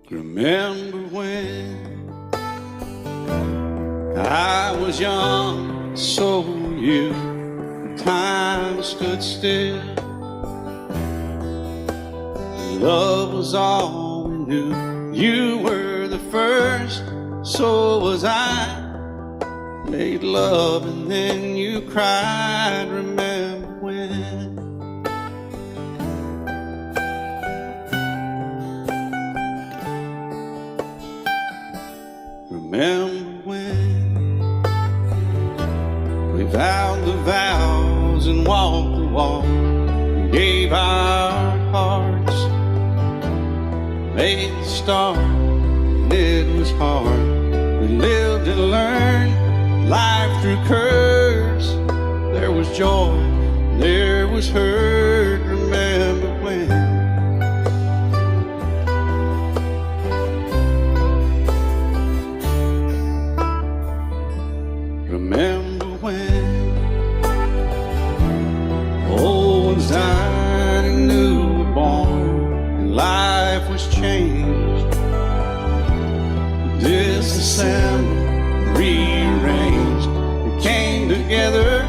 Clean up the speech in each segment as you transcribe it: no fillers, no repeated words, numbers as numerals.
Remember when I was young, so were you. Time stood still. Love was all we knew. You were the first, so was I. Made love and then you cried. Remember when? Remember when we vowed the vows and walked the walk, and gave our hearts, made the start, and it was hard. We lived and learned life through curves. There was joy, there was hurt. Remember when? Remember when old ones died and new were born, and life was changed, disassembled, rearranged. We came together,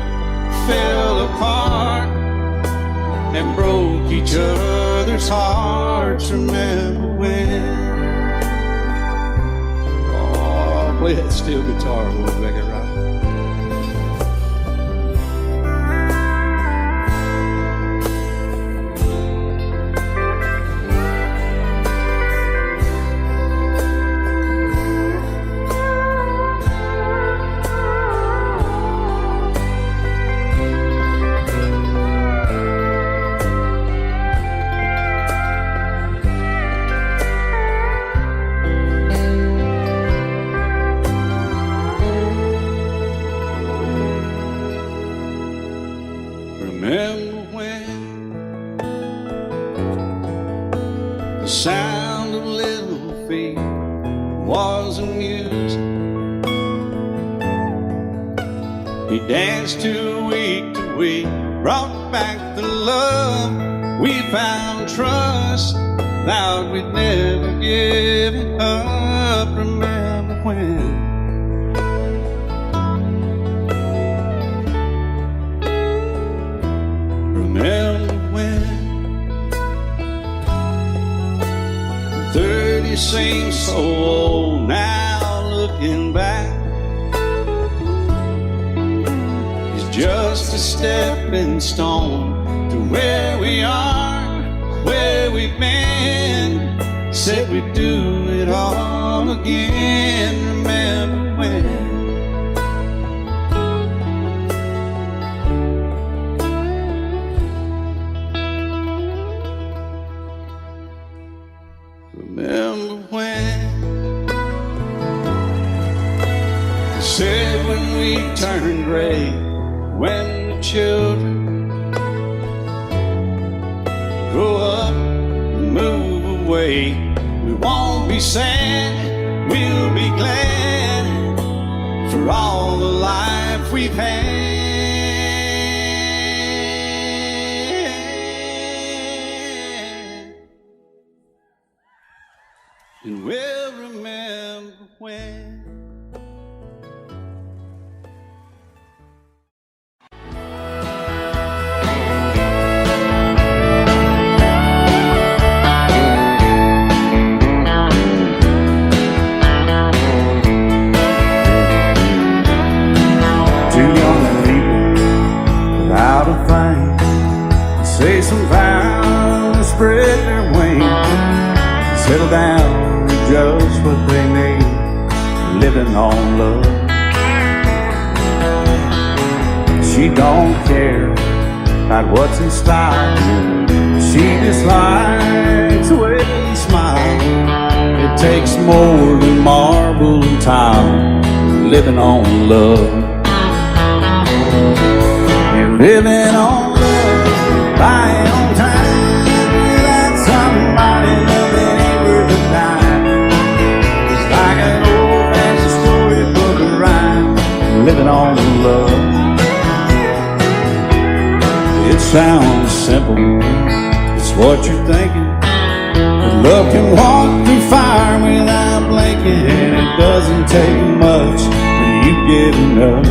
fell apart, and broke each other's hearts. Remember when? Oh, play that steel guitar, we'll make it right. Remember when the sound of little feet was amused? He danced to week, brought back the love. We found trust, vowed we'd never give it up. Remember when? Remember when 30 seems so old now, looking back. It's just a stepping stone to where we are, where we've been. Said we'd do it all again. Remember when? Remember when they said when we turn gray, when the children grow up and move away, we won't be sad, we'll be glad for all the life we've had. And we'll remember when. Two young people without a thing, say some vows, spread their wings, settle down. Just what they need, living on love. She don't care about what's in style. She just likes the way they smile. It takes more than marble and tile, living on love. You're living on love, buying on time, without somebody loving ain't worth a dime. Living on love. It sounds simple, it's what you're thinking, but Love can walk through fire without blinking. It doesn't take much for you giving up,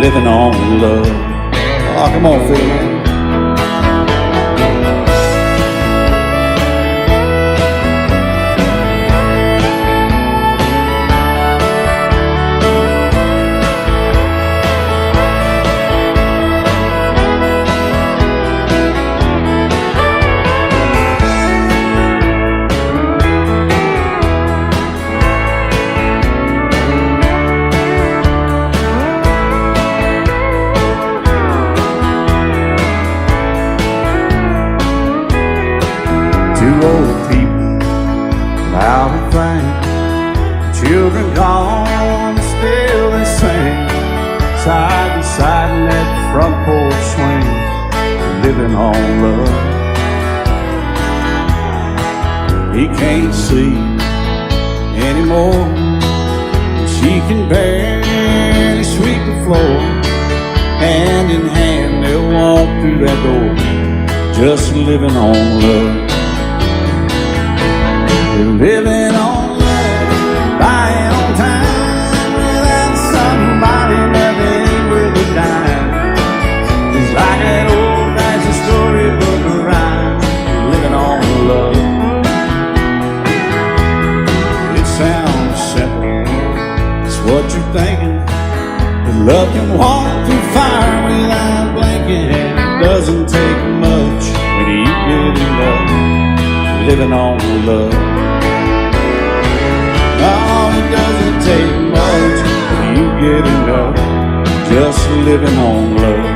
living on love. Oh, come on, Phil, man. Two old people loud and frank, children gone, still they sing, side by side in that front porch swing, living on love. He can't see anymore, she can barely sweep the floor. Hand in hand they'll walk through that door, just living on love. We're living on love, buying on time, without somebody nothing worth a dime. It's like that old-fashioned storybook rhyme, living on love. It sounds simple, it's what you're thinking, but love can walk through fire without blinking. It doesn't take much when you get in love, living on love. Oh, it doesn't take much when you get enough, just living on love.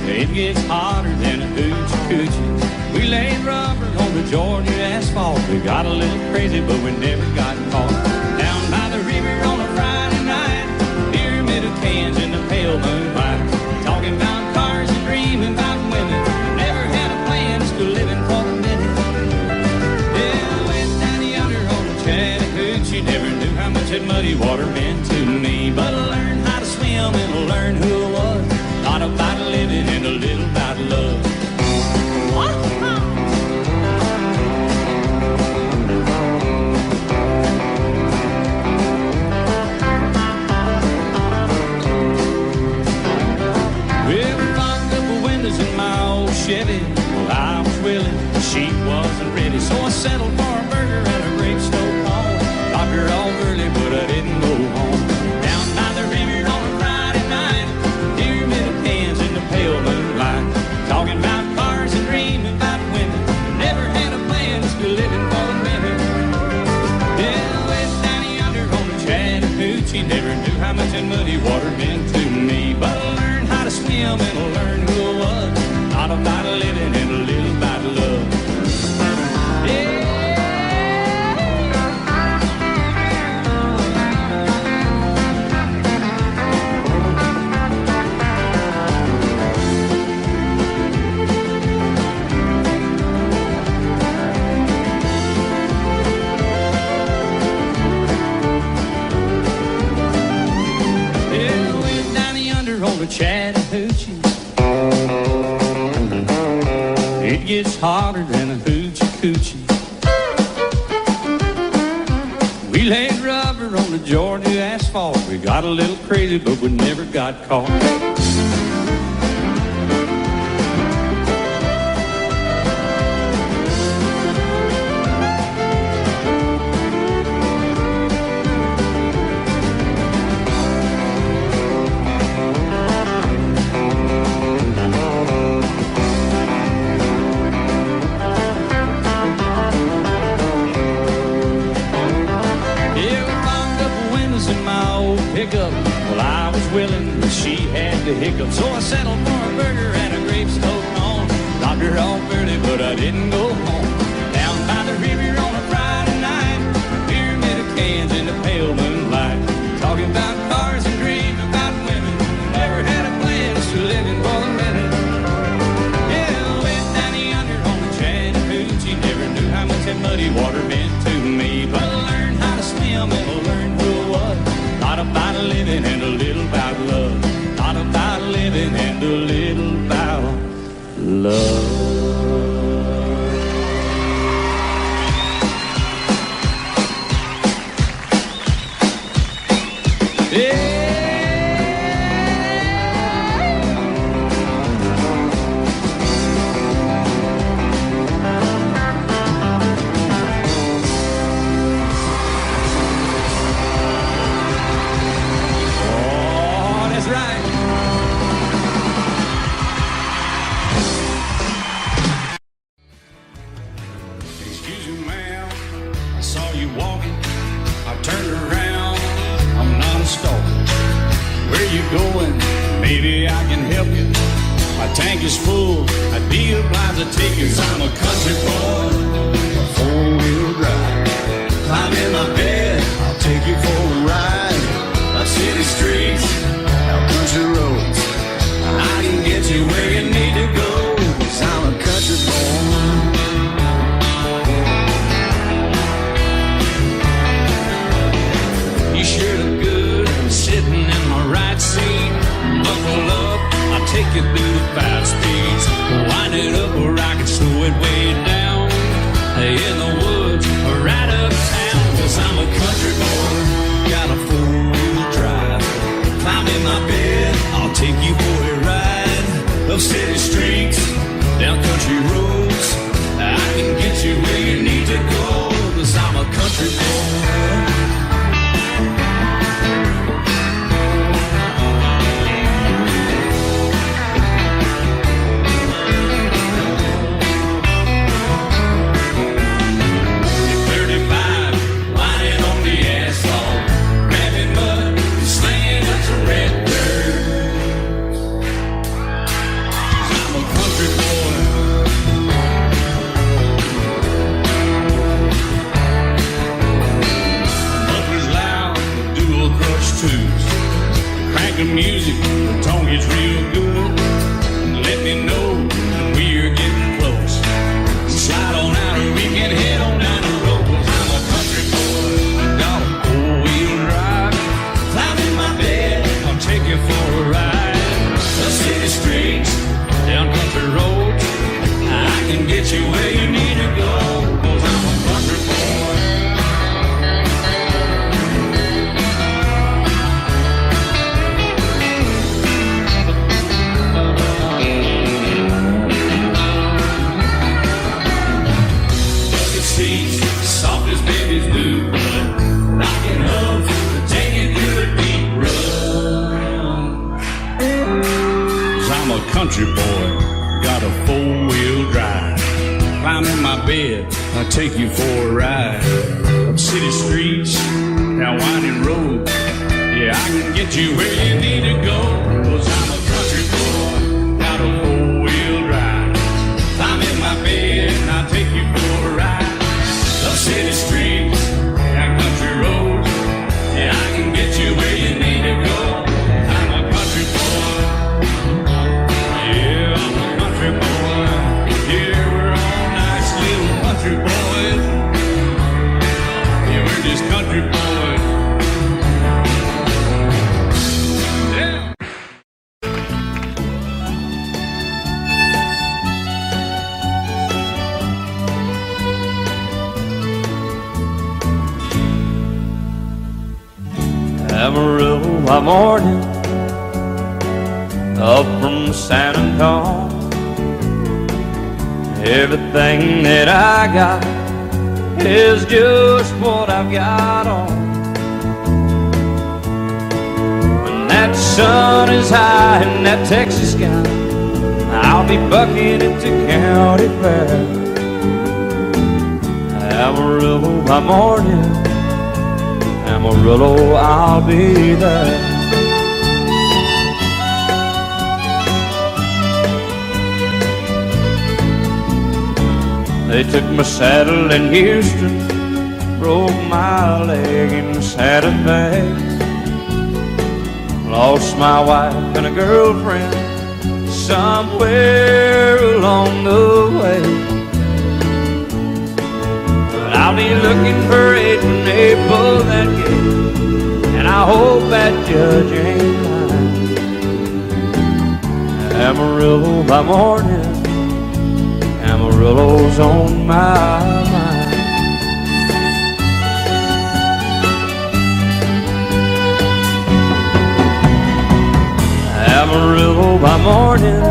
It gets hotter than a hoochie coochie. We laid rubber on the Georgia asphalt. We got a little crazy, but we never got caught. Down by the river on a Friday night, pyramid of cans in the pale moonlight, talking about cars and dreaming about women. Never had a plan, just living for the minute. Yeah, went down yonder on the Chattahoochee. Never knew how much that muddy water meant to me, but I learned how to swim and I learned who I was. Not about living and a little about love. Well, we fogged up the windows in my old Chevy. Well, I was willing, she wasn't ready, so I settled for a burger and a great stove home. Got her all early, but I didn't go home. Down by the river on a Friday night, pyramid of cans in the pale moonlight, talking about cars and dreaming about women. Never had a plan, just living for the minute. Yeah, went down yonder on the Chattahoochee. Never knew how much that muddy water meant to me, but I learned how to swim and I learned who I was. Not about living and a little about love. Yeah. Chattahoochee. It gets hotter than a hoochie coochie. We laid rubber on the Georgia asphalt. We got a little crazy, but we never got caught. Well, I was willing, but she had the hiccups, love. Maybe I can help you. My tank is full, I'd be obliged to take you. 'Cause I'm a country boy, a four-wheel drive. Climb in my bed, I'll take you for a ride. Up city streets, out country roads. I can get you where you need to go. 'Cause I'm a country boy. You sure look good sitting in my right seat. Buckle up, I'll take you through the fast speeds. Wind it up or I can slow it way down. In the woods or right uptown. 'Cause I'm a country boy, got a four-wheel drive. Climb in my bed, I'll take you for a ride. Up city streets, down country roads. I can get you where you need to go. 'Cause I'm a country boy. Crank the music, the tone gets real good. Let me know when we're getting close. Slide on out and we can head on down the road. 'Cause I'm a country boy, got a four-wheel drive. Climb in my bed, I'll take you for a ride. The city streets, down country roads. I can get you where you need to go. 'Cause I'm a country boy. Soft as babies do, rocking up to take you through the deep run. 'Cause I'm a country boy, got a four-wheel drive. Climb in my bed, I'll take you for a ride. Up city streets, down winding roads. Yeah, I can get you where you need to go. 'Cause I'm a country boy, got a four-wheel drive. Climb in my bed, and I'll take you for a ride. Up city streets, down country roads. Yeah, I can get you where you need to go. I'm a country boy. Yeah, I'm a country boy. Yeah, we're all nice little country boys. Yeah, we're just country boys. Yeah. Amarillo by morning, up from San Antonio. Everything that I got is just what I've got on. When that sun is high in that Texas sky, I'll be bucking it to County Fair. Amarillo by morning, Amarillo, I'll be there. They took my saddle in Houston, broke my leg in Santa Fe. Lost my wife and a girlfriend somewhere along the way. I'll be looking for it when they pull that gate, and I hope that judge ain't lying. Amarillo by morning, Amarillo's on my mind. Amarillo by morning,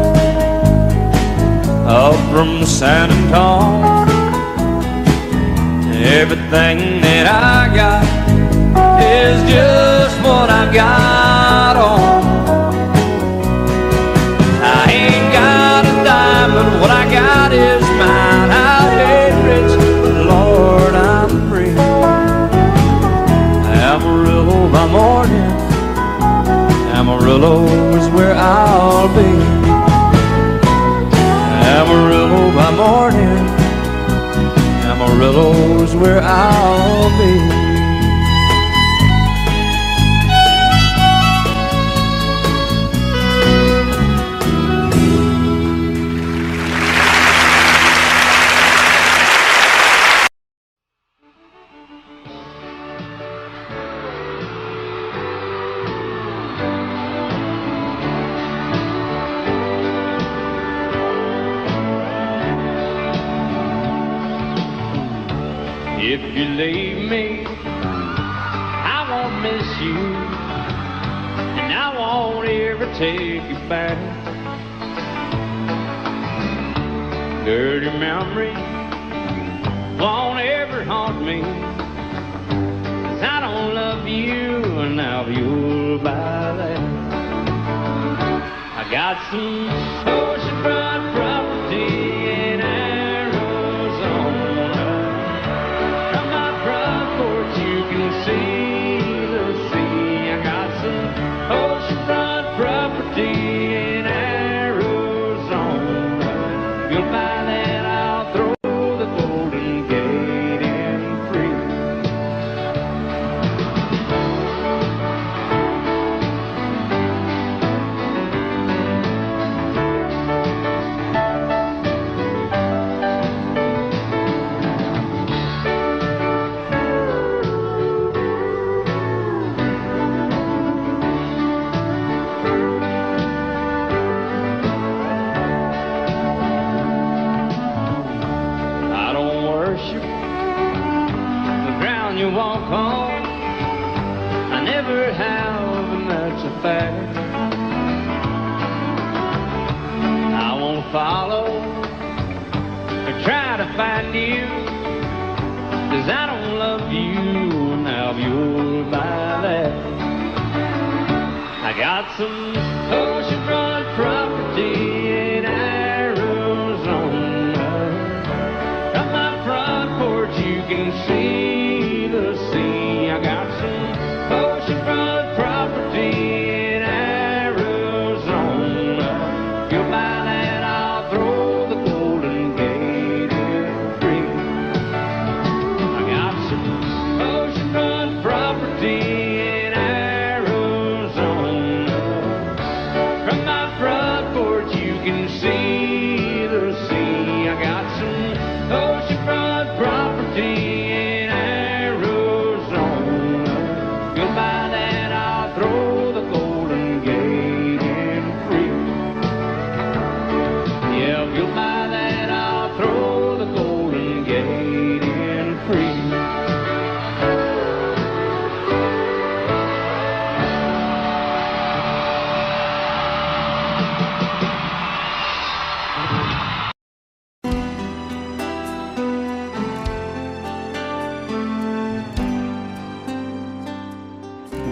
up from San Antonio. Everything that I got is just what I got on. I ain't got a dime, but what I got is mine. I ain't rich, but Lord, I'm free. Amarillo by morning, Amarillo is where I'll be. Amarillo by morning, Amarillo's where I'll be. If you leave me, I won't miss you, and I won't ever take you back. Dirty memories won't ever haunt me, 'cause I don't love you, and now you'll buy that. I got some oceanfront property in Arizona. From my front porch you can see the sea. I got some oceanfront property in Arizona. If you'll buy that, I'll throw the Golden Gate in free. I don't worship the ground you walk on. I never have, and that's a fact. I won't follow or try to find you, 'cause I don't love you, now you'll buy that. I got some oceanfront property in Arizona. From my front porch you can see the sea. I got some oceanfront property in Arizona. If you'll buy that, I'll throw the Golden Gate in free. I got some oceanfront property in Arizona. From my front porch you can see the sea. I got some oceanfront property in Arizona. If you'll buy that, I'll throw the Golden Gate in free. Yeah, if you'll buy that, I'll throw the Golden Gate in free.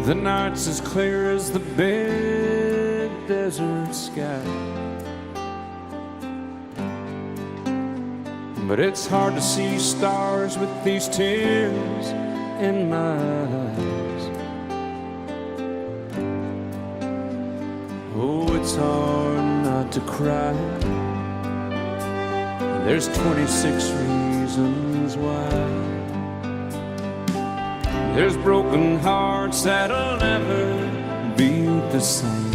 The night's as clear as the big desert sky, but it's hard to see stars with these tears in my eyes. Oh, it's hard not to cry. There's 26 reasons why. There's broken hearts that'll never be the same.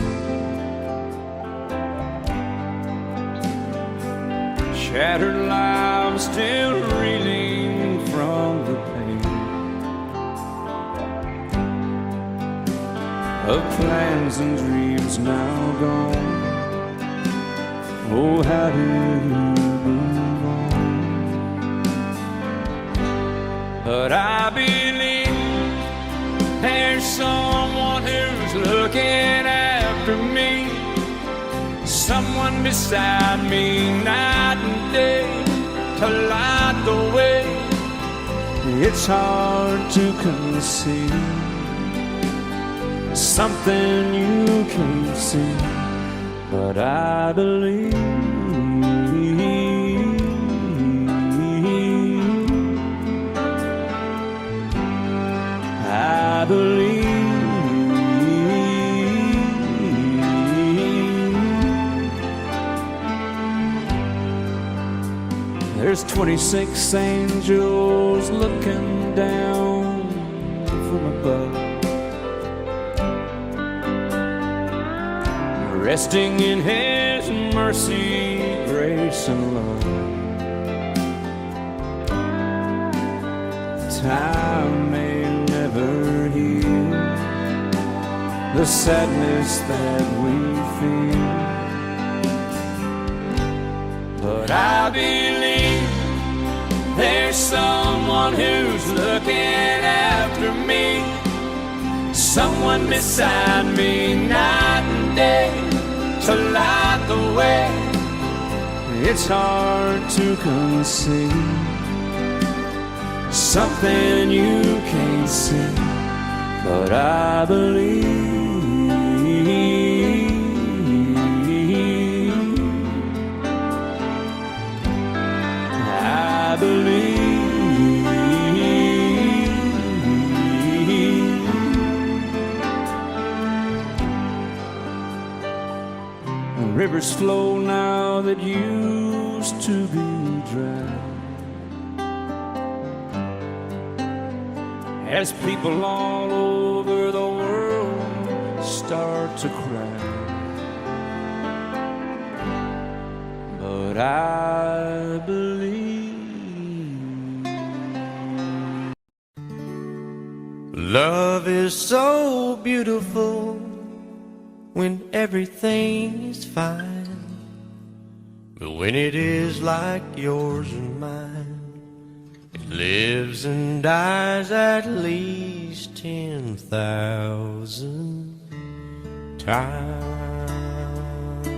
Shattered lives still reeling from the pain of plans and dreams now gone. Oh, how do you move on? But I believe there's someone who's looking after me, someone beside me night and day to light the way. It's hard to conceive something you can't see, but I believe. I believe. There's 26 angels looking down from above, resting in His mercy, grace, and love. Time may never heal the sadness that we feel, but I believe there's someone who's looking after me, someone beside me night and day to light the way. It's hard to conceive something you can't see, but I believe. I believe. Rivers flow now that used to be dry, as people all over the world start to cry. But I believe. Love is so beautiful when everything is fine, but when it is like yours and mine, it lives and dies at least 10,000 times.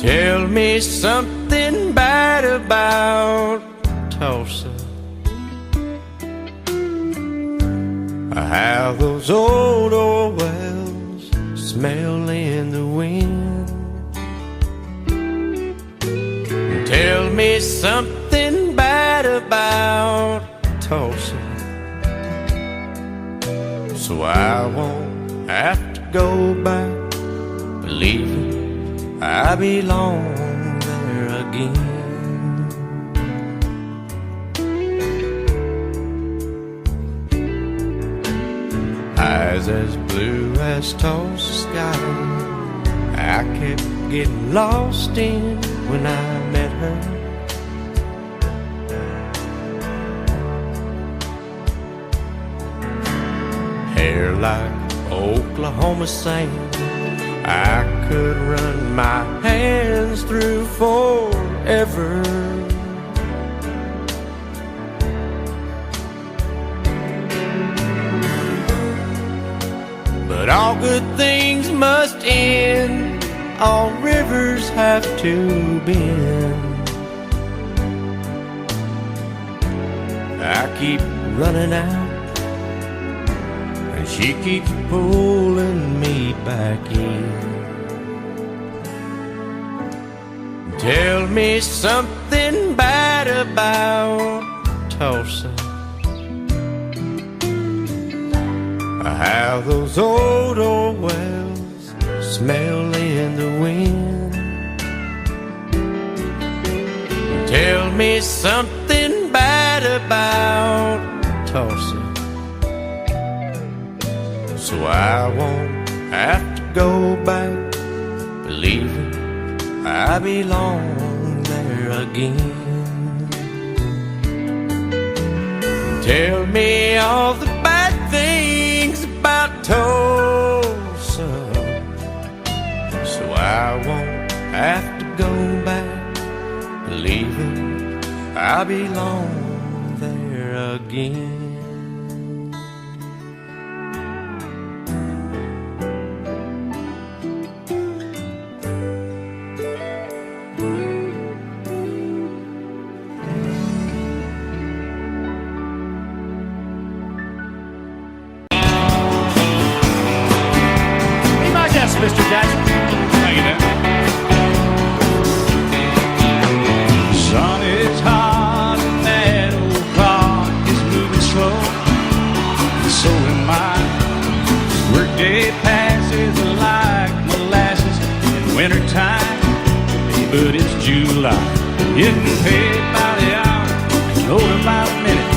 Tell me something bad about Tullsa, how those old wells smell in the wind. Tell me something bad about Tullsa, so I won't have to go back believing I belong there again. Eyes as blue as Tullsa sky, I kept getting lost in when I met her. Hair like Oklahoma sand, I could run my hands through forever. But all good things must end, all rivers have to bend. I keep running out, and she keeps pulling me back in. Tell me something bad about Tullsa, how those old wells smell in the wind. Tell me something bad about Tullsa, so I won't have to go back believing I belong there again. Tell me all the bad things about Tullsa, so I won't have to go back Leaving, I belong there again. Be my guest, Mr. Jackson. Thank you, Dan. Sun is hot and that old clock is moving slow. So am I. Workday passes like molasses in wintertime. Hey, but it's July. Getting paid by the hour, older by the minute.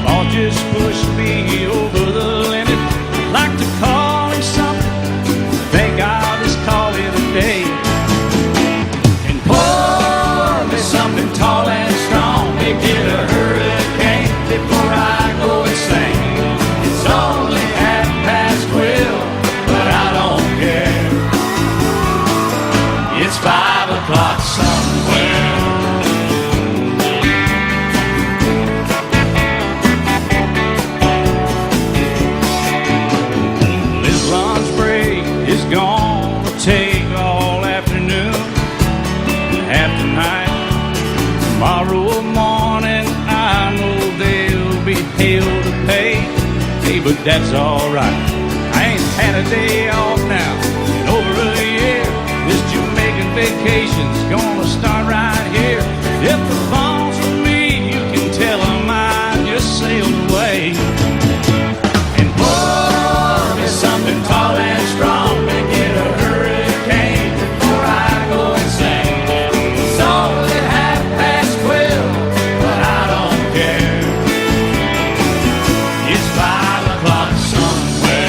All just pushed me over the limit. Like to call him something. Thank God let's call it a day. And pour me something tall and strong. Make it a hurricane before I go insane. It's only 12:30, but I don't care. It's 5 o'clock somewhere. This lunch break is gonna take all afternoon, half the night. Tomorrow morning I know there'll be hell to pay. Hey, but that's alright. I ain't had a day off now in over a year. This Jamaican vacation's gonna start right here. If the phone's for me, you can tell them I just sailed away. And pour me something tall and strong. Make it a hurricane before I go insane. It's only 12:30, but I don't care. It's 5 o'clock somewhere.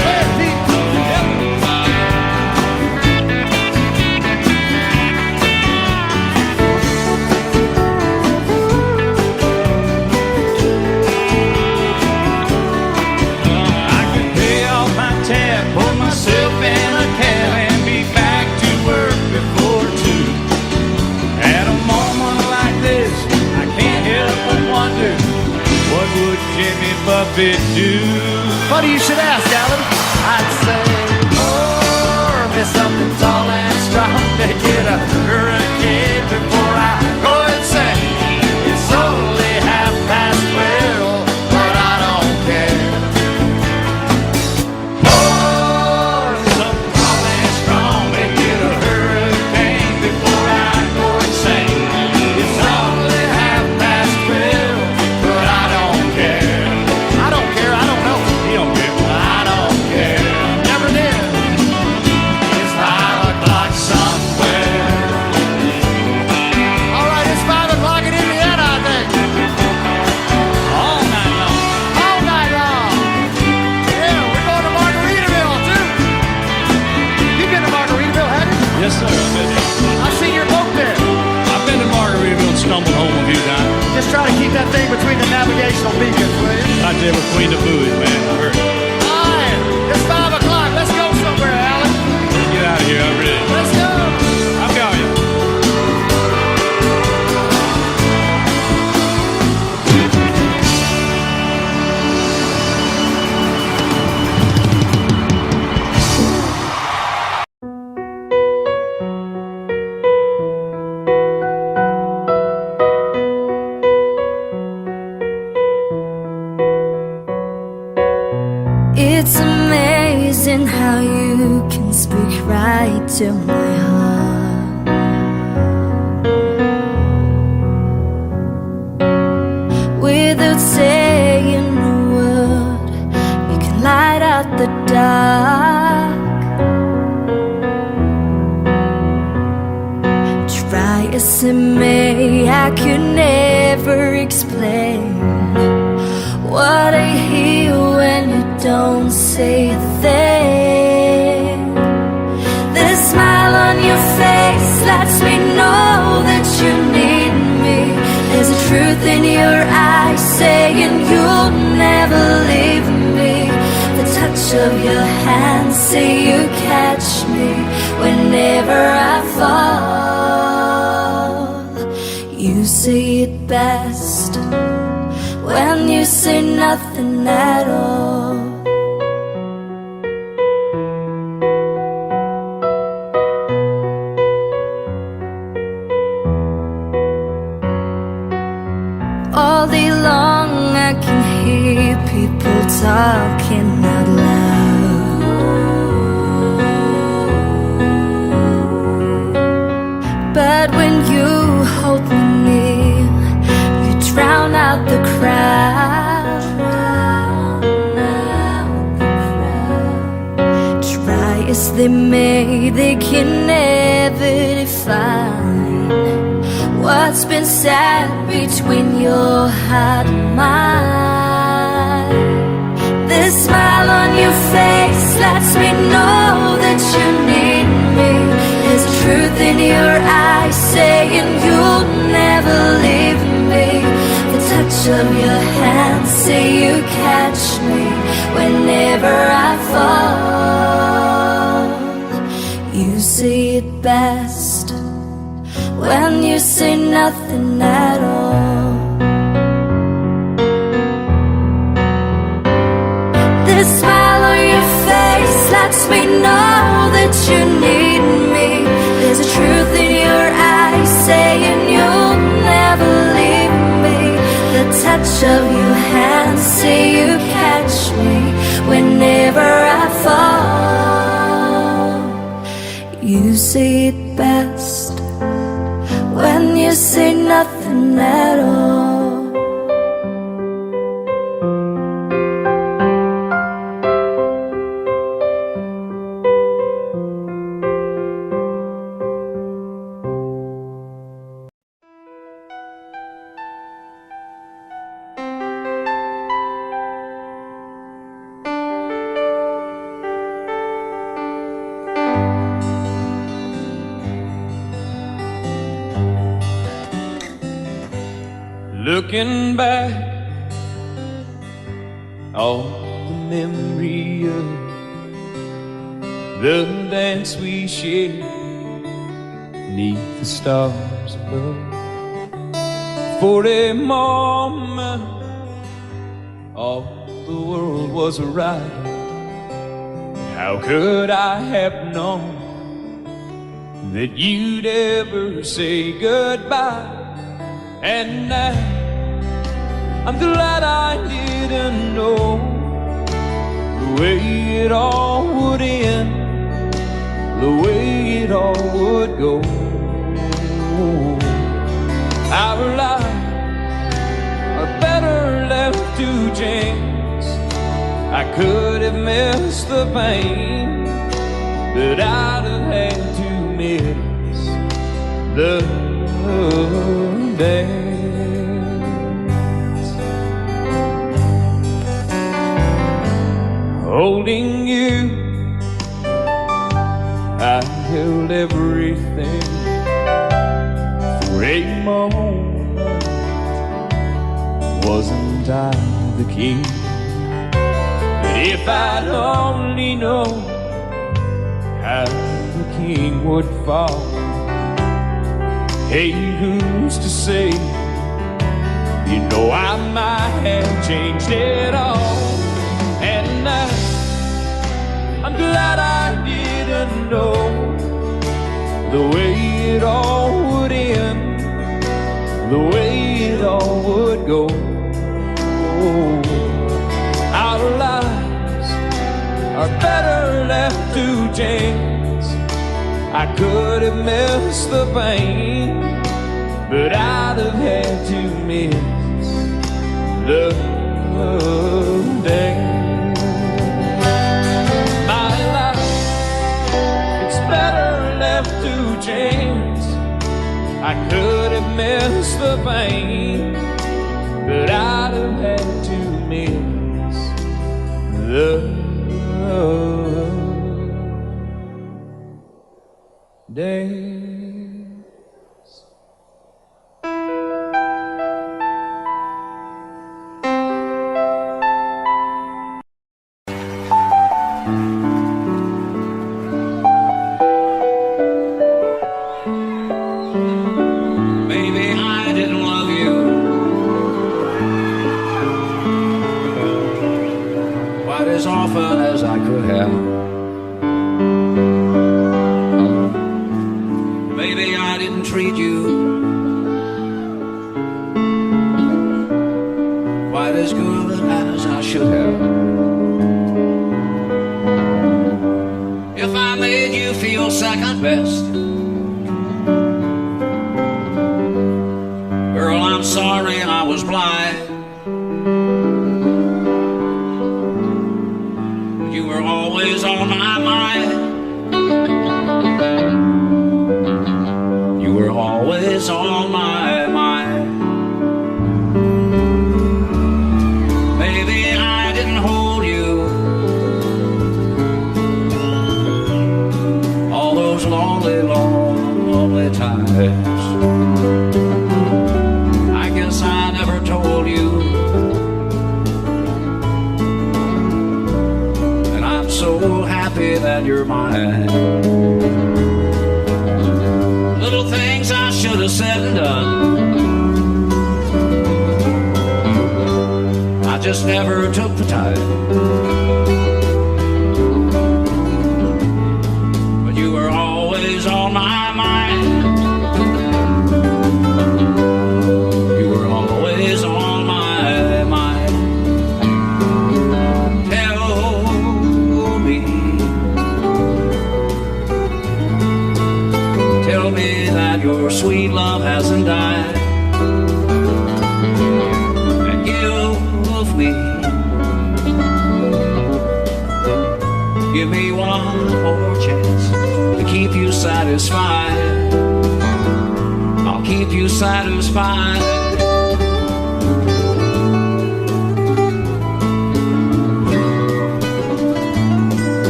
I can pay off my tab, pour myself in a cab, and be back to work before 2. At a moment like this, I can't help but wonder, what would Jimmy Buffett do? Funny you should ask, Alan. I'd say, pour me something tall and strong. Make it a hurricane before I go insane. It's only 12:30, but I don't care. Pour something tall and strong, make it a hurricane before I go insane. It's only 12:30, but I don't care. I don't care. I don't know. He don't care. I don't care. Never did. It's 5 o'clock somewhere. All right, it's 5 o'clock in Indiana, I think. All night long. All night long. Yeah, we're going to Margaritaville, too. You've been to Margaritaville, haven't you? Yes, sir. I've been there. I've seen your boat there. I've been to Margaritaville and stumbled home a few times. Just try to keep that thing between the navigational beacons, will you? Right there between the buoys, man. I heard. All right, it's 5 o'clock. Let's go somewhere, Alan. Let's get out of here. I'm ready. Let's go. I'm going. It's amazing how you can speak right to my heart. Without saying a word, you can light out the dark. Try as I may, I could never explain what I hear when you don't say a thing. The smile on your face lets me know that you need me. There's a truth in your eyes saying you'll never leave me. The touch of your hand say you catch me whenever I fall. see it best when you say nothing at all. All day long I can hear people talking out loud, but when you hold me near, you drown out the crowd. Try as they may, they can never define what's been said between your heart and mine. The smile on your face lets me know that you need me. There's a truth in your eyes saying you'll never leave me. The touch of your hand say you catch me whenever I fall. You say it best when you say nothing at all. The smile on your face lets me know that you need me. There's a truth in your eyes saying you'll never leave me. The touch of your hand say you catch me whenever I fall. You say it best when you say nothing at all. Looking back, all the memory of the dance we shared 'neath the stars above. For a moment, all the world was right. How could I have known that you'd ever say goodbye? And now I'm glad I didn't know the way it all would end, the way it all would go. Our lives are better left to chance. I could have missed the pain, but I'd have had to miss the dance. Holding you, I held everything for a moment. Wasn't I the king? But if I'd only known how the king would fall. Hey, who's to say? You know I might have changed it all. And I'm glad I didn't know the way it all would end, the way it all would go. Our lives are better left to chance. I could have missed the pain, but I'd have had to miss the day. My life, it's better left to chance. I could have missed the pain, but I'd have had to miss the days. Baby, I didn't love treated you quite as good as I should have. If I made you feel second best, girl, I'm sorry I was blind. You were always on my mind. You were always on my mind. Maybe I didn't hold you all those lonely, lonely times. I guess I never told you, and I'm so happy that you're mine. Little things I should have said and done, I just never took the time. But you were always on my mind. You were always on my mind. Tell me that your sweet love hasn't died, and give me one more chance to keep you satisfied. I'll keep you satisfied.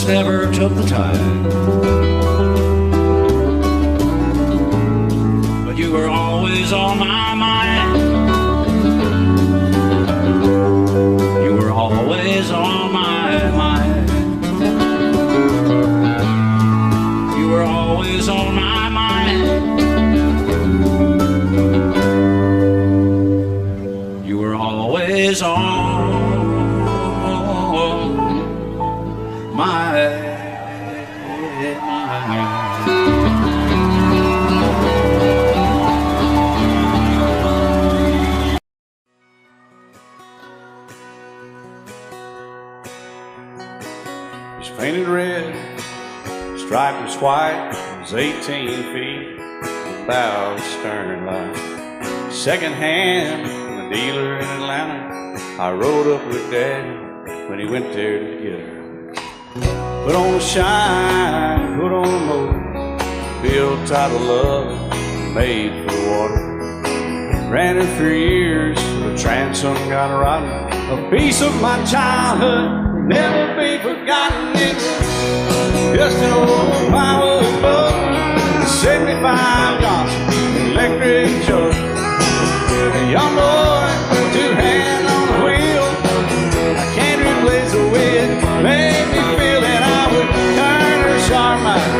Never took the time, but you were always on my mind. You were always on my mind. You were always on my mind. You were always on painted red, stripe was white, it was 18 feet, bow stern line. Second hand from a dealer in Atlanta, I rode up with Daddy when he went there to get her. Put on a shine, put on a motor, built out of love, made for the water. Ran it for years, the transom got rotten. A piece of my childhood never be forgotten. It's just an old firewood boat, 75 Johnson electric jug. A young boy, two hands on the wheel. I can't replace the way it made me feel that I would turn her sharp mind,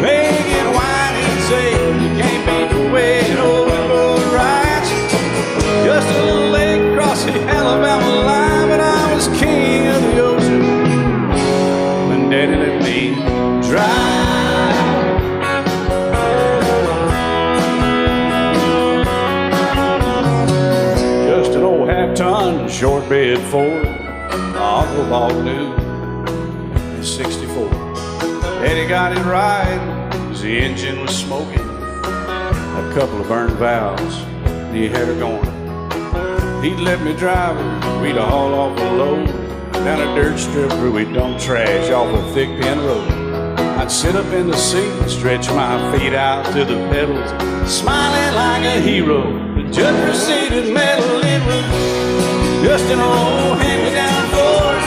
make it wide and say you can't beat the way an old boat rides. Just a little lake across the Alabama line, but I was king of the ocean. Daddy let me drive. Just an old half-ton short bed Ford my uncle bought new in '64. Daddy got it right as the engine was smoking, a couple of burned valves, and he had her going. He'd let me drive her, we'd haul off a load down a dirt strip where we dumped trash off a thick pin road. I'd sit up in the seat and stretch my feet out to the pedals, smiling like a hero. The judge proceeded metal, it was just an old hand-me-down Ford,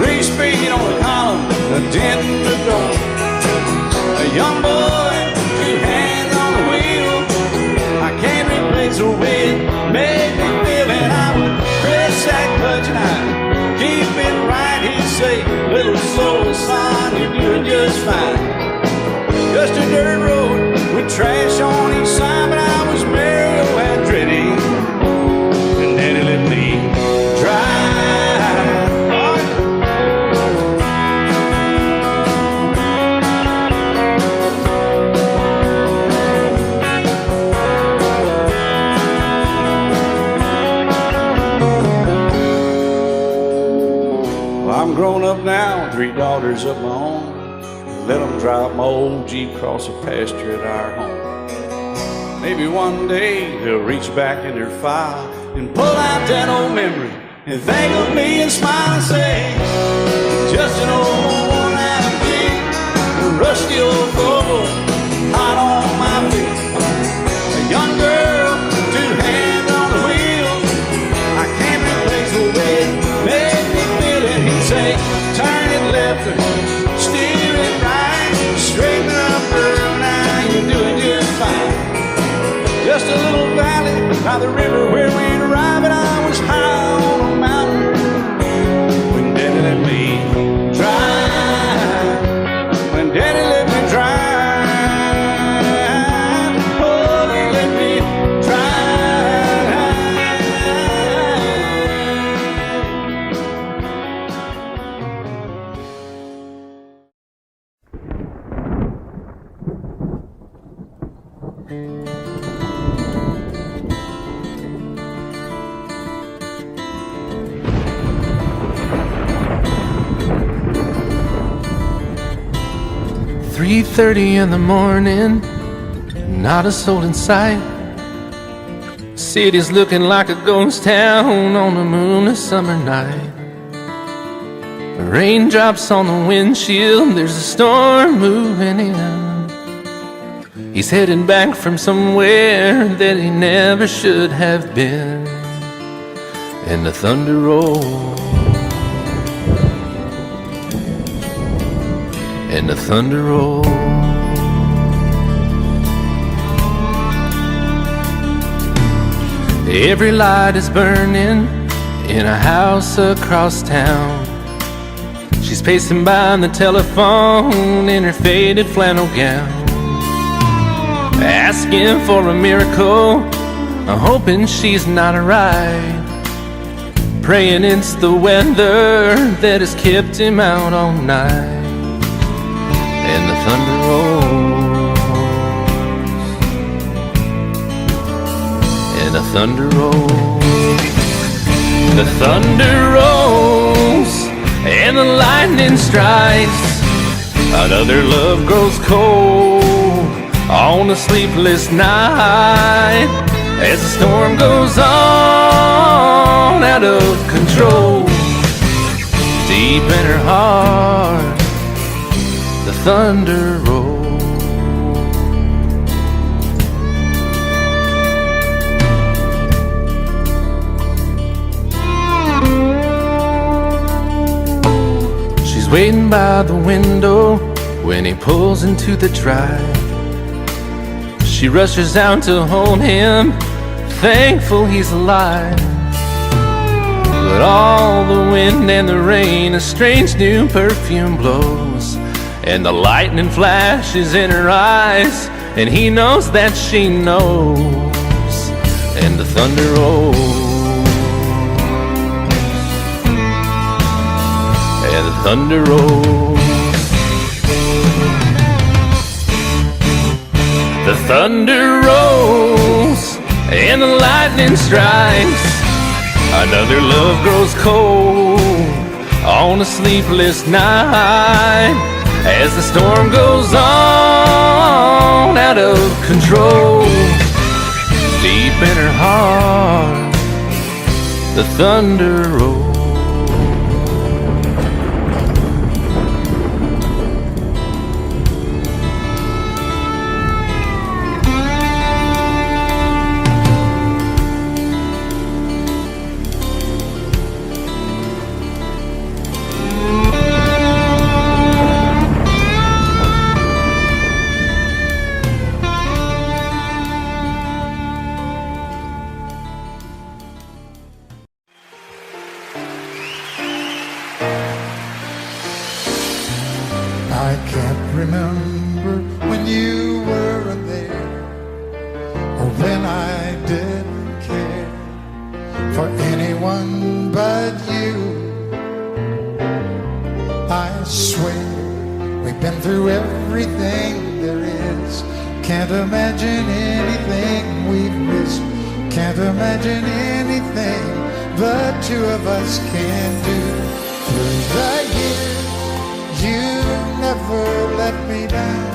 3-speed on the column, a dent in the door. A young boy, two hands on the wheel. I can't replace the way it made me feel, and I would press that clutch and I'd keep it right, he'd say, I'm grown up now, 3 daughters of my own. Let them drive my old Jeep across the pasture at our home. Maybe one day they'll reach back in their file and pull out that old memory and think of me and smile and say, just an old worn-out Jeep, a rusty old Volvo, hot on my feet. A young girl, 2 hands on the wheel. I can't replace the way it made me feel it. He'd say, turn it left or steer it right, straighten up, girl, now you're doing just fine. Just a little valley by the river where we'd arrive, and I was high on a mountain when Daddy let me drive. When Daddy let me drive, oh, he let me "3:30 in the morning, not a soul in sight. City's looking like a ghost town on a moonless summer night. Raindrops on the windshield, there's a storm moving in. He's heading back from somewhere that he never should have been. And the thunder rolls, and the thunder rolls. Every light is burning in a house across town. She's pacing by the telephone in her faded flannel gown, asking for a miracle, hoping she's not alright, praying it's the weather that has kept him out all night. And the thunder rolls, and the thunder rolls. The thunder rolls, and the lightning strikes. Another love grows cold on a sleepless night, as the storm goes on out of control. Deep in her heart, the thunder rolls. She's waiting by the window when he pulls into the drive. She rushes out to hold him, thankful he's alive. But all the wind and the rain, a strange new perfume blows, and the lightning flashes in her eyes, and he knows that she knows. And the thunder rolls, and the thunder rolls. The thunder rolls, and the lightning strikes. Another love grows cold on a sleepless night, as the storm goes on out of control. Deep in her heart, the thunder rolls. I can't remember when you weren't there, or when I didn't care for anyone but you. I swear we've been through everything there is. Can't imagine anything we've missed. Can't imagine anything the two of us can do. Through the years, you never let me down.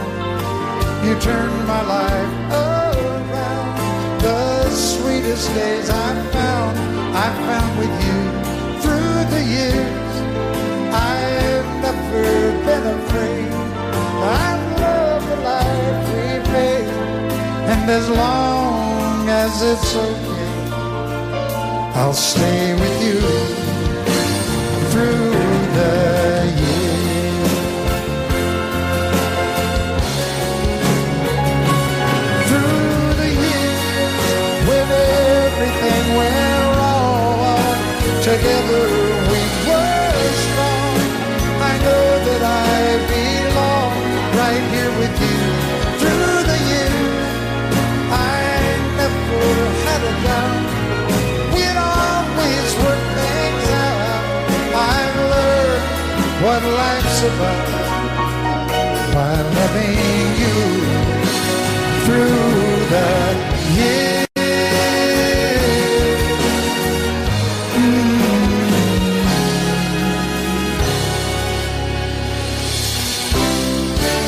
You turned my life around. The sweetest days I found with you. Through the years, I've never been afraid. I love the life we made, and as long as it's okay, I'll stay with you through the years. Through the years, when everything went wrong, together we were strong. I know that I belong right here with you. Through the years, I never had a doubt. We'd always work things out. I've learned what life's about by loving you through the years.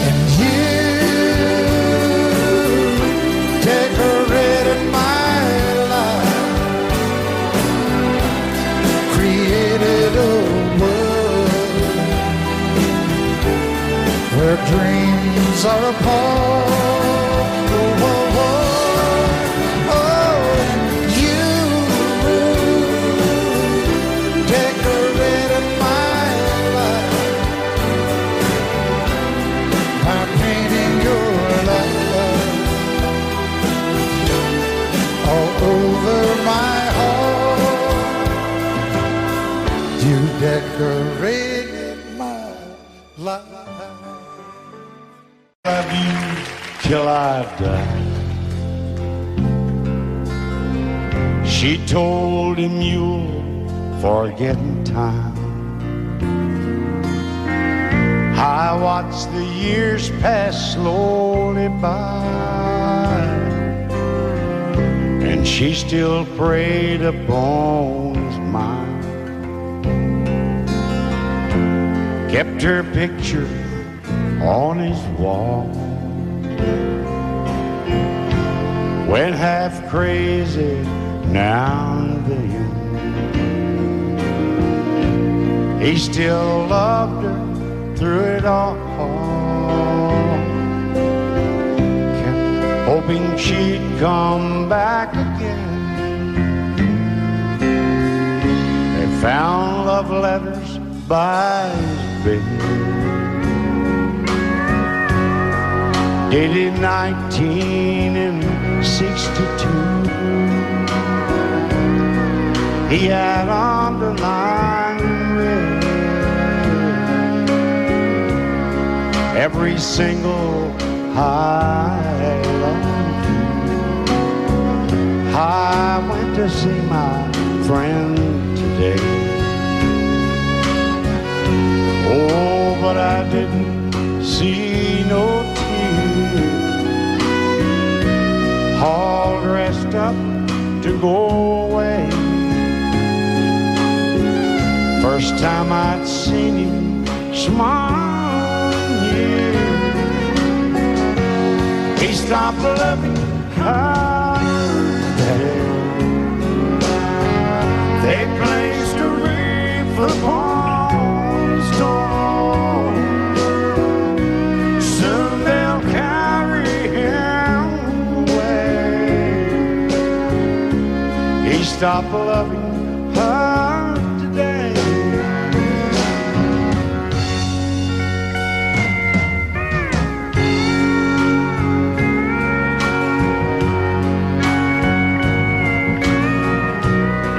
And you decorated my life, created a world where dreams are apart. Oh, oh, oh, oh, you decorated my life by painting your love all over my heart. You decorated my life. Love you till I die. She told him you'll forget in time. I watched the years pass slowly by, and she still preyed upon his mind. Kept her picture on his wall. Went half crazy now and then. He still loved her through it all. Kept hoping she'd come back again. They found love letters by his bed, dated 1962. He had underlined red every single I love you. I went to see my friend today. Oh, but I didn't see no tears, all dressed up to go away. First time I'd seen him smile in years. He stopped loving her today. They placed a wreath upon his door. Soon they'll carry him away. He stopped loving her today.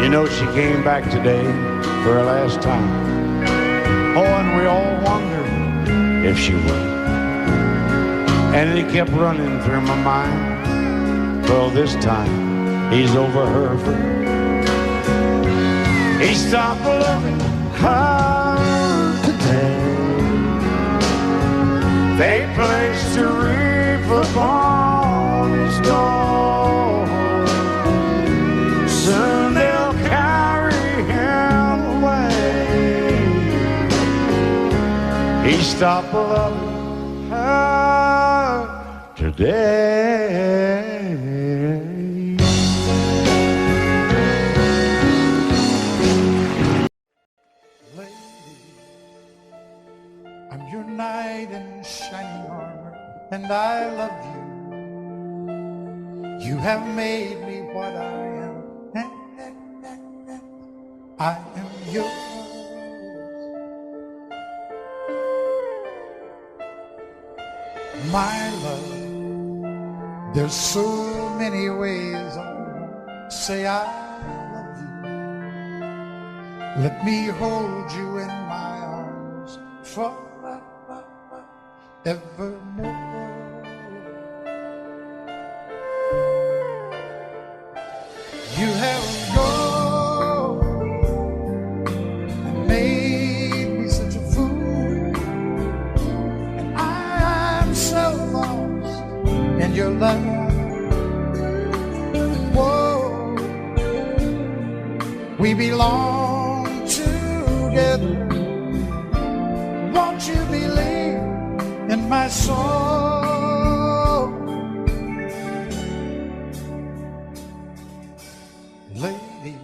You know, she came back today for her last time. Oh, and we all wondered if she would. And it kept running through my mind. Well, this time, he's over her for good. He stopped loving her today. They placed a wreath upon his door. Soon they'll carry him away. he stopped loving her today. Lady, I'm your knight in shining armor, and I love you. You have made me what I am. I am yours. My love, there's so many ways I say I love you. Let me hold you in my arms forevermore. You have gone and made me such a fool, and I'm so lost in your love. Whoa, we belong together. Won't you believe in my soul? Lady,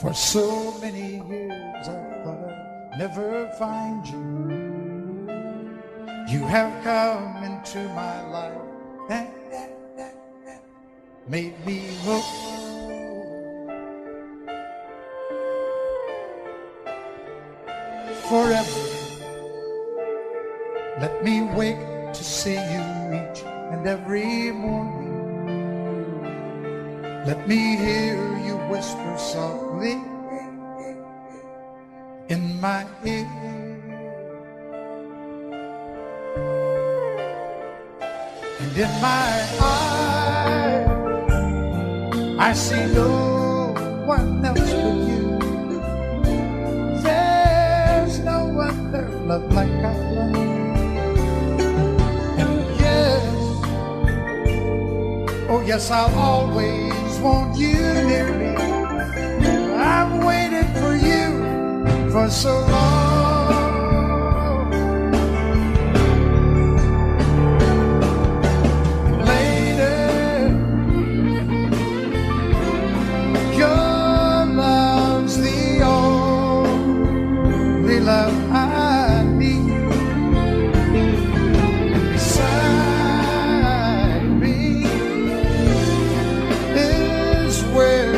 for so many years I thought I'd never find you. You have come into my life and made me whole. Forever, let me wake to see you each and every morning. Let me hear you whisper softly in my ear. And in my eyes, I see no one else but you. There's no other love like I love. And yes, oh yes, I'll always want you near me. I've waited for you for so long. Later, your love's the only love I need. And beside me is where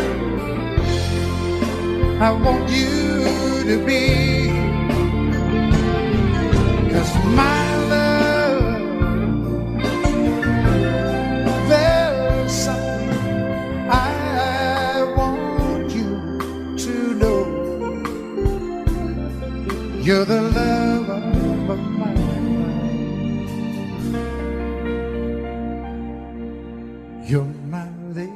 I want you to be. 'Cause my love, there's something I want you to know. You're the love of my life. You're my lady.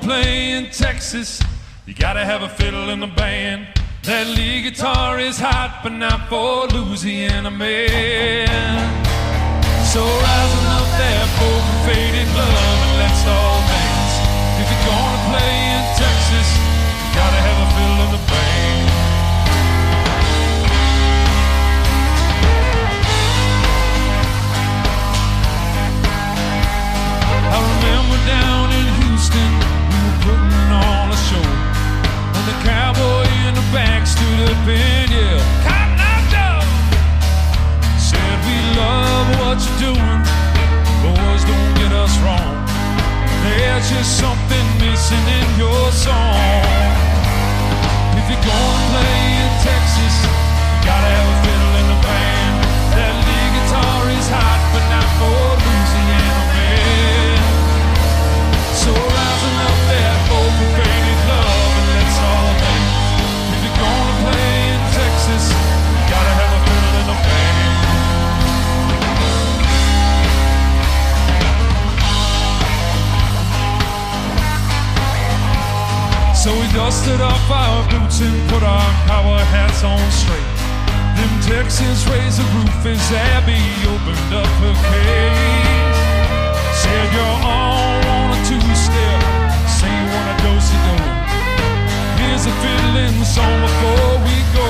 play in Texas, you gotta have a fiddle in the band. That lead guitar is hot, but not for Louisiana man. So rising up there, folk and faded love, and let's all dance. If you're gonna play in Texas, you gotta have a fiddle in the band. I remember down in Houston, we were putting on a show. When the cowboy in the back stood up and yelled, "Cotton Eye Joe!" Said, "We love what you're doing, boys, don't get us wrong. There's just something missing in your song. If you're gonna play in Texas, you gotta have a fiddle in the band. That lead guitar is hot, but not for Louisiana man. So rising up there, folk and faded love, and let's all dance. If you're gonna play in Texas, you gotta have a fiddle in the band." So we dusted off our boots and put our cowboy hats on straight. Them Texans raised the roof as Abby opened up her case. Said, "You're all on a two-step, say you want a do-si-do. Here's a fiddling song before we go.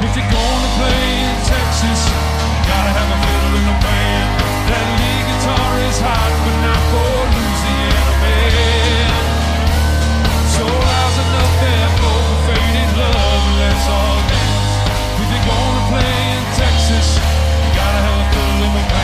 If you're gonna play in Texas, you gotta have a fiddle in the band. That lead guitar is hot, but not for Louisiana man. So rising up there for the faded love, and let's all dance. If you're gonna play in Texas, you gotta have a fiddle in the band."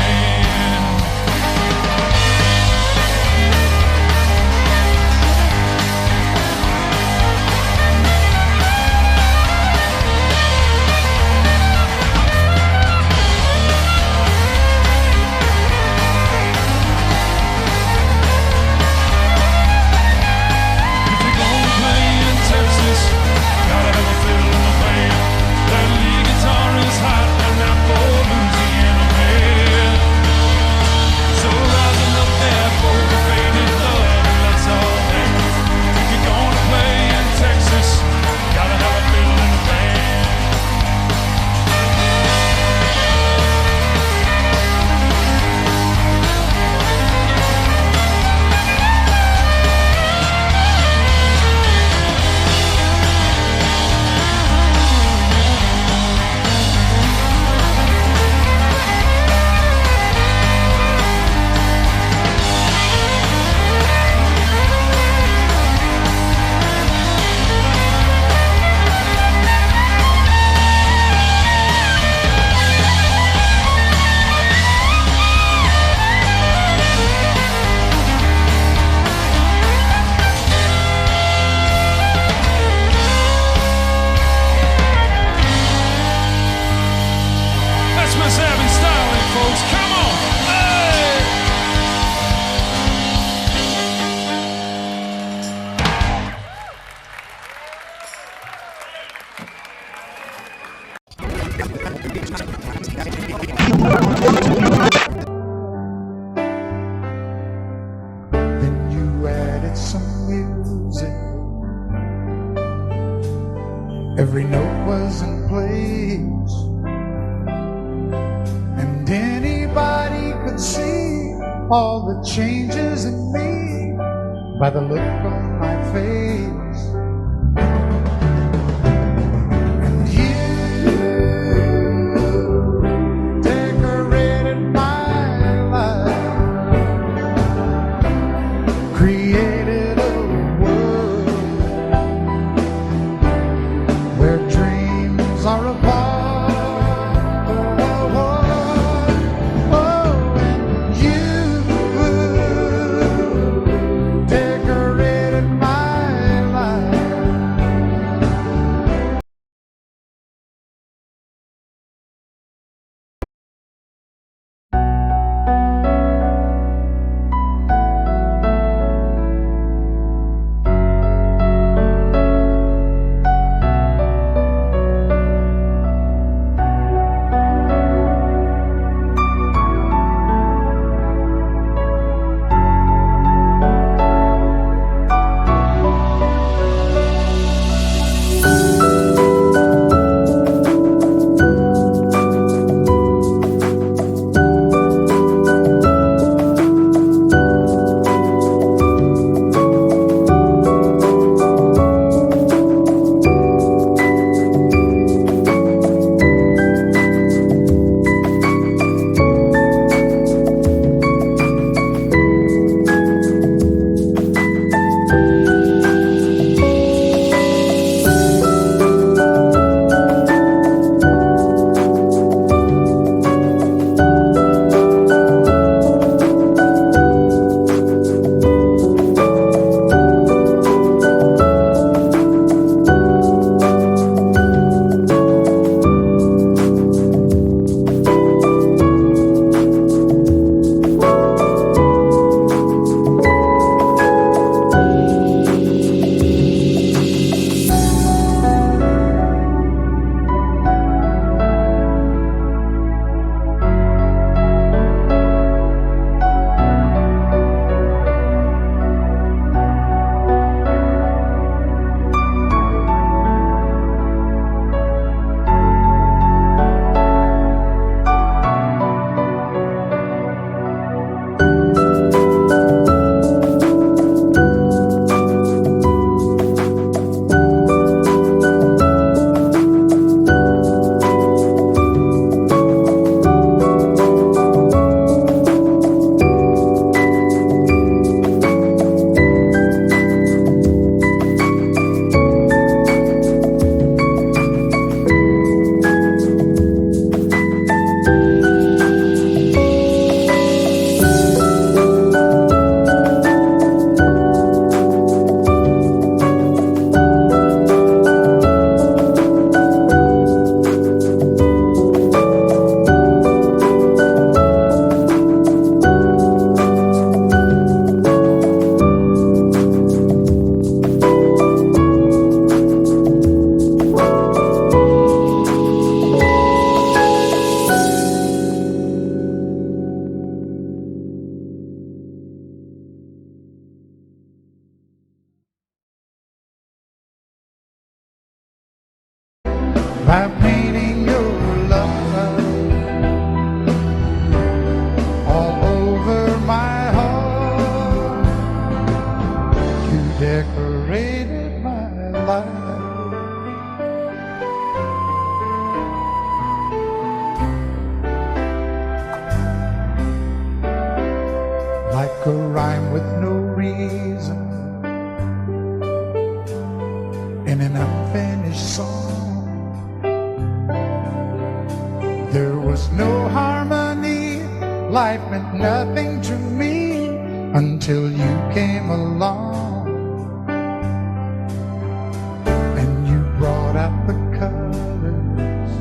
Then you added some music. Every note was in place, and anybody could see all the changes in me by the look on my face. And you decorated my life, created a world where dreams are a part. Decorated my life. a rhyme with no reason in an unfinished song. There was no harmony, life meant nothing to me until you came along and you brought out the colors.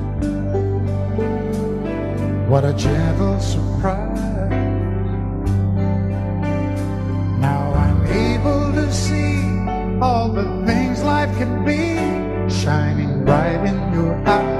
What a gentle surprise. Now I'm able to see all the things life can be shining bright in your eyes.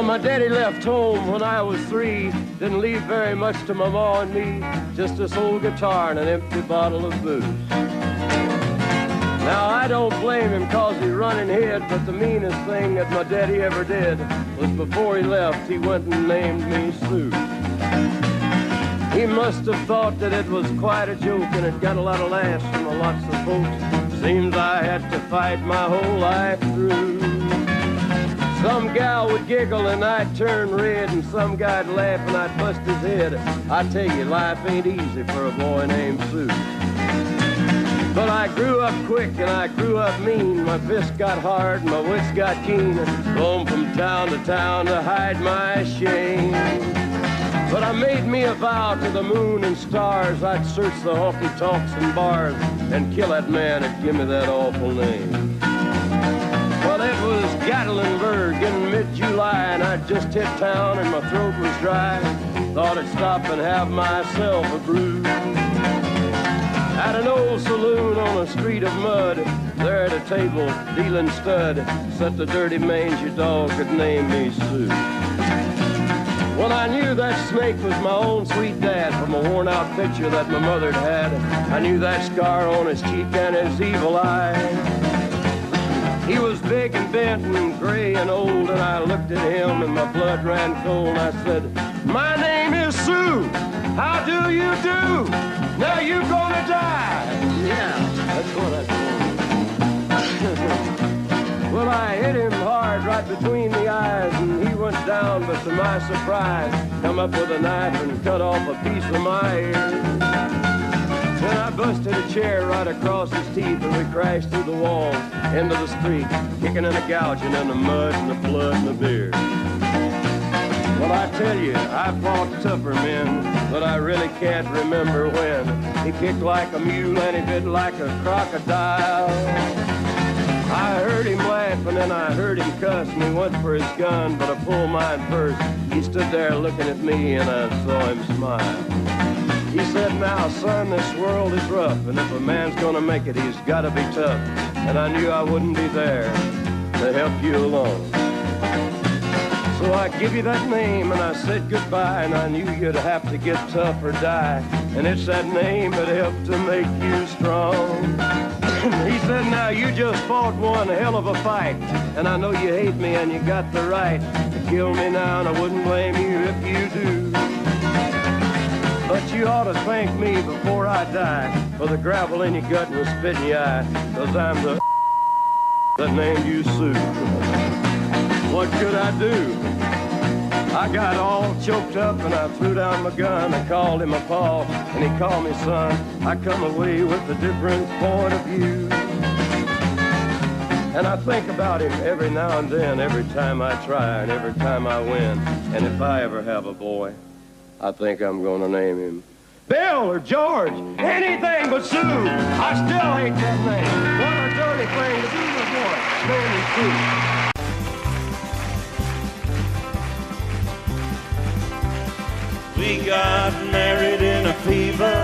My daddy left home when I was 3, didn't leave very much to my ma and me, just this old guitar and an empty bottle of booze. Now I don't blame him cause he run and hid, but the meanest thing that my daddy ever did was before he left, he went and named me Sue. He must have thought that it was quite a joke and it got a lot of laughs from lots of folks. Seems I had to fight my whole life through. Some gal would giggle and I'd turn red, and some guy'd laugh and I'd bust his head. I tell you, life ain't easy for a boy named Sue. But I grew up quick and I grew up mean. My fists got hard and my wits got keen. Roamed from town to hide my shame. But I made me a vow to the moon and stars, I'd search the honky-tonks and bars and kill that man that give me that awful name. Well, it was Gatlinburg in mid-July, and I'd just hit town and my throat was dry. Thought I'd stop and have myself a brew. At an old saloon on a street of mud, there at a table, dealing stud, sat the dirty mangy dog that named me Sue. Well, I knew that snake was my own sweet dad from a worn-out picture that my mother'd had. I knew that scar on his cheek and his evil eye. He was big and bent and gray and old, and I looked at him and my blood ran cold. And I said, "My name is Sue. How do you do? Now you gonna die." Yeah, that's what I told him. Well, I hit him hard right between the eyes, and he went down, but to my surprise, come up with a knife and cut off a piece of my ear. Then I busted a chair right across his teeth, and we crashed through the walls into the street, kicking and a gouging in the mud and the blood and the beer. Well, I tell you, I fought tougher men, but I really can't remember when. He kicked like a mule and he bit like a crocodile. I heard him laugh and then I heard him cuss, and he went for his gun, but I pulled mine first. He stood there looking at me and I saw him smile. He said, "Now, son, this world is rough, and if a man's gonna make it, he's gotta be tough." And I knew I wouldn't be there to help you along. So I give you that name and I said goodbye, and I knew you'd have to get tough or die. And it's that name that helped to make you strong. He said, "Now you just fought one hell of a fight, and I know you hate me and you got the right to kill me now, and I wouldn't blame you if you do. But you ought to thank me before I die for the gravel in your gut and the spit in your eye, 'cause I'm the that named you Sue." What could I do? I got all choked up and I threw down my gun. I called him a pa and he called me son. I come away with a different point of view. And I think about him every now and then, every time I try and every time I win. And if I ever have a boy, I think I'm gonna name him Bill or George, anything but Sue. I still hate that name. What a dirty thing to do to a boy. Naming Sue. We got married in a fever,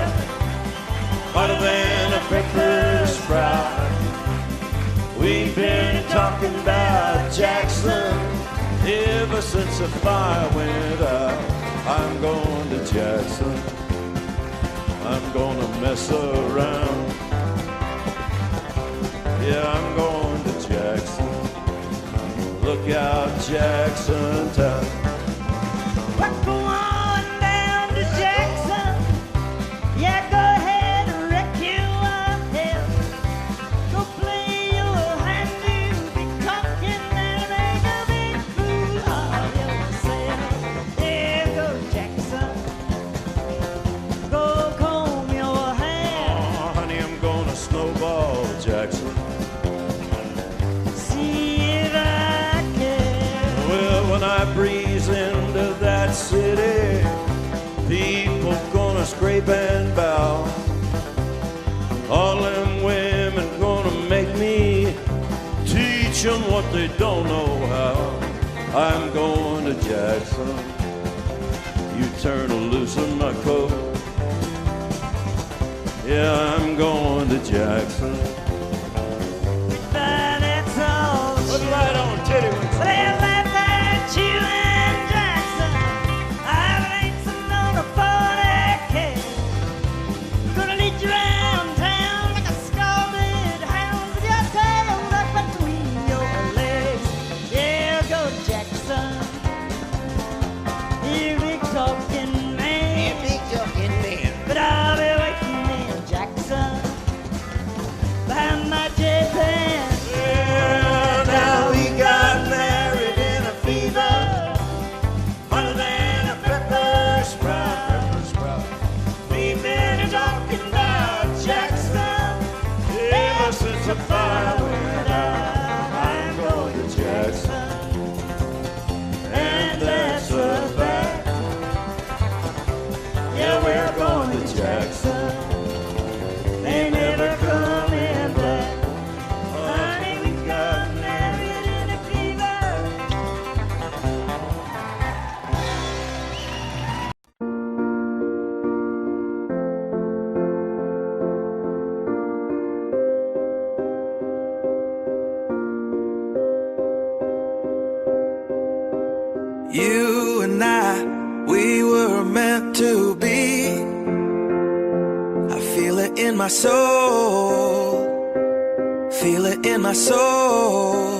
hotter than a pepper sprout. We've been talking about Jackson ever since the fire went out. I'm going to Jackson, I'm gonna mess around. Yeah, I'm going to Jackson. Look out, Jackson Town. We're going down to Jackson. Yeah, go ahead and wreck your hell. Go play your hand, you be talking and make a big fool of yourself. Yeah, go Jackson. Go comb your hair. Oh, honey, I'm gonna snowball Jackson. See if I can. Well, when I breeze into that city, people gonna scrape and bow. All them women gonna make me teach them what they don't know how. I'm going to Jackson. You turn loose in my coat. Yeah, I'm going to Jackson. But it's all Put it right on, titty wings. they laugh at you and Jackson. I've ain't sitting on a 40K. Gonna lead you around town like a scalded hound with your tail up between your legs. Yeah, go Jackson. You big talking man. You big talking man. But I'll be waiting in Jackson behind my jet pan. Yeah, now we got married in a fever, hotter than a pepper sprout. We've been talking about Jackson ever since the fire went out. I'm going to Jackson, and that's a fact. Yeah, we're going to Jackson. They never coming back. Honey, we got married in a fever. You and I, we were meant to be. I feel it in my soul. Feel it in my soul.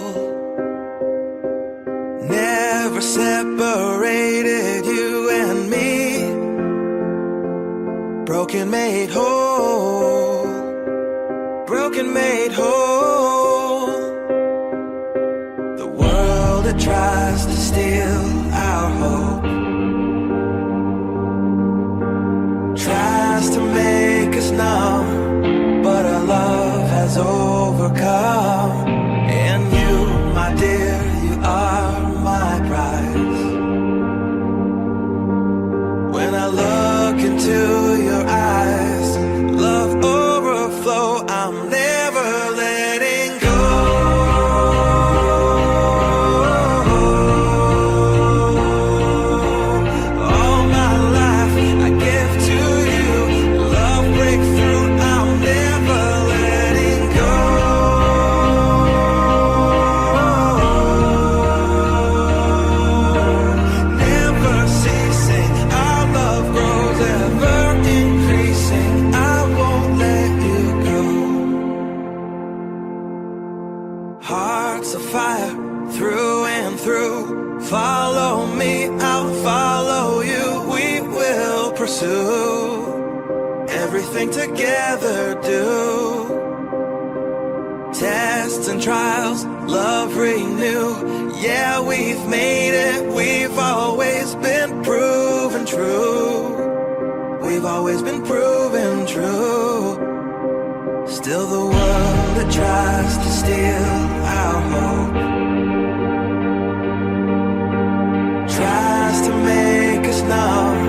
Never separated, you and me. Broken made whole. Broken made whole. The world that tries to steal our hope tries to make us numb, but our love has overcome. And you, my dear, you are my prize. When I look into your eyes, love overflow, I'm never letting go. All my life I give to you, love breakthrough, I'm never letting go. Never ceasing, our love grows ever increasing, I won't let you go. Hearts of fire through and through. Follow me, I'll follow you. We will pursue everything together. Do tests and trials, love renew. Yeah, we've made it. We've always been proven true. We've always been proven true. Still the world that tries to steal our hope tries to make us numb,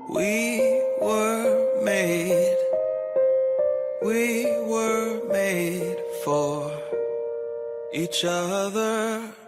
We were made for each other.